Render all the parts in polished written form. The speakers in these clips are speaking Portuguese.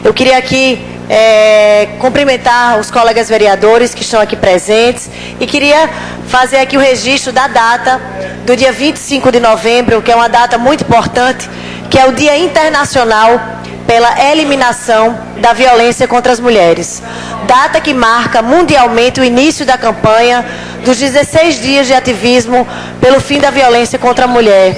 Eu queria aqui cumprimentar os colegas vereadores que estão aqui presentes e queria fazer aqui o registro da data do dia 25 de novembro, que é uma data muito importante, que é o Dia Internacional pela Eliminação da Violência contra as Mulheres. Data que marca mundialmente o início da campanha dos 16 dias de ativismo pelo fim da violência contra a mulher,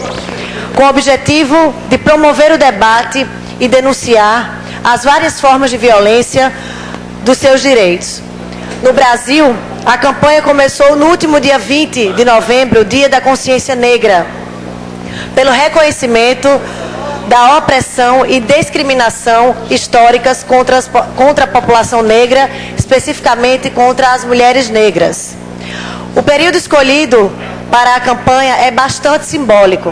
com o objetivo de promover o debate e denunciar as várias formas de violência dos seus direitos. No Brasil, a campanha começou no último dia 20 de novembro, o Dia da Consciência Negra, pelo reconhecimento da opressão e discriminação históricas contra a população negra, especificamente contra as mulheres negras. O período escolhido para a campanha é bastante simbólico,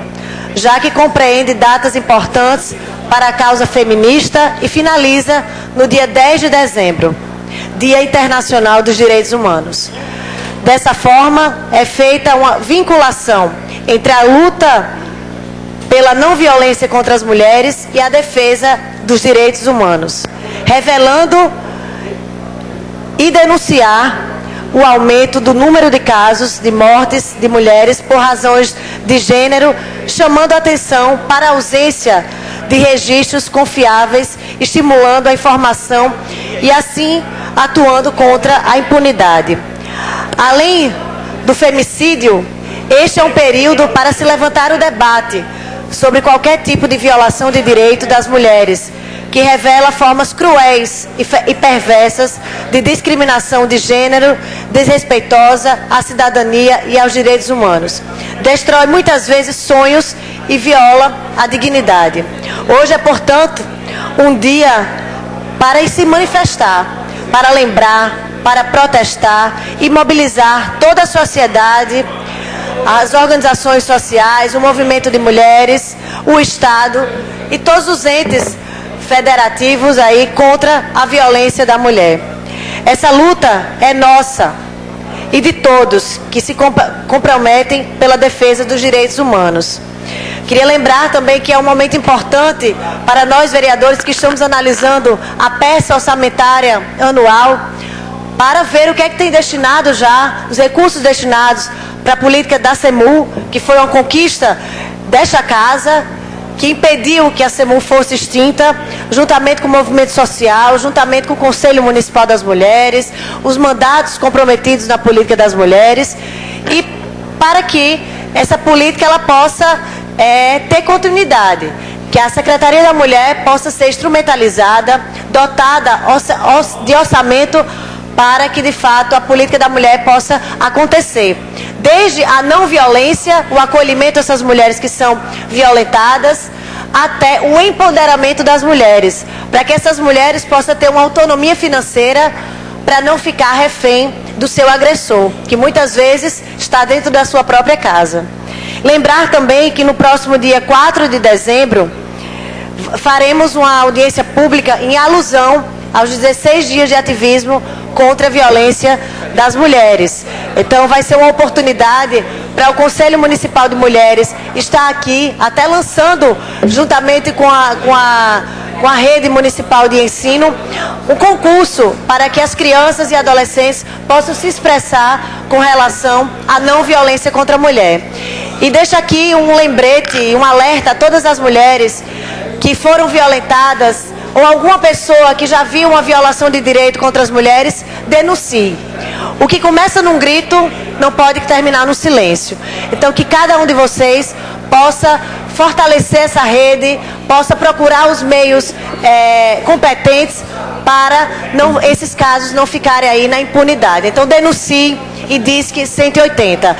já que compreende datas importantes para a causa feminista e finaliza no dia 10 de dezembro, Dia Internacional dos Direitos Humanos. Dessa forma, é feita uma vinculação entre a luta pela não violência contra as mulheres e a defesa dos direitos humanos, revelando e denunciar o aumento do número de casos de mortes de mulheres por razões de gênero, chamando a atenção para a ausência de registros confiáveis, estimulando a informação e assim atuando contra a impunidade. Além do femicídio, este é um período para se levantar o debate sobre qualquer tipo de violação de direito das mulheres, que revela formas cruéis e perversas de discriminação de gênero, desrespeitosa à cidadania e aos direitos humanos. Destrói muitas vezes sonhos e viola a dignidade. Hoje é, portanto, um dia para se manifestar, para lembrar, para protestar e mobilizar toda a sociedade, as organizações sociais, o movimento de mulheres, o Estado e todos os entes federativos aí contra a violência da mulher. Essa luta é nossa e de todos que se comprometem pela defesa dos direitos humanos. Queria lembrar também que é um momento importante para nós vereadores que estamos analisando a peça orçamentária anual para ver o que é que tem destinado já, os recursos destinados para a política da CEMU, que foi uma conquista desta casa, que impediu que a CEMU fosse extinta, juntamente com o movimento social, juntamente com o Conselho Municipal das Mulheres, os mandatos comprometidos na política das mulheres, e para que essa política ela possa ter continuidade, que a Secretaria da Mulher possa ser instrumentalizada, dotada de orçamento para que, de fato, a política da mulher possa acontecer. Desde a não violência, o acolhimento dessas mulheres que são violentadas, até o empoderamento das mulheres, para que essas mulheres possam ter uma autonomia financeira para não ficar refém do seu agressor, que muitas vezes está dentro da sua própria casa. Lembrar também que no próximo dia 4 de dezembro, faremos uma audiência pública em alusão aos 16 dias de ativismo contra a violência das mulheres. Então vai ser uma oportunidade para o Conselho Municipal de Mulheres estar aqui, até lançando, juntamente com a rede municipal de ensino, um concurso para que as crianças e adolescentes possam se expressar com relação à não violência contra a mulher. E deixo aqui um lembrete, um alerta a todas as mulheres que foram violentadas ou alguma pessoa que já viu uma violação de direito contra as mulheres, denuncie. O que começa num grito não pode terminar no silêncio. Então, que cada um de vocês possa fortalecer essa rede, possa procurar os meios competentes para esses casos não ficarem aí na impunidade. Então, denuncie e Disque 180.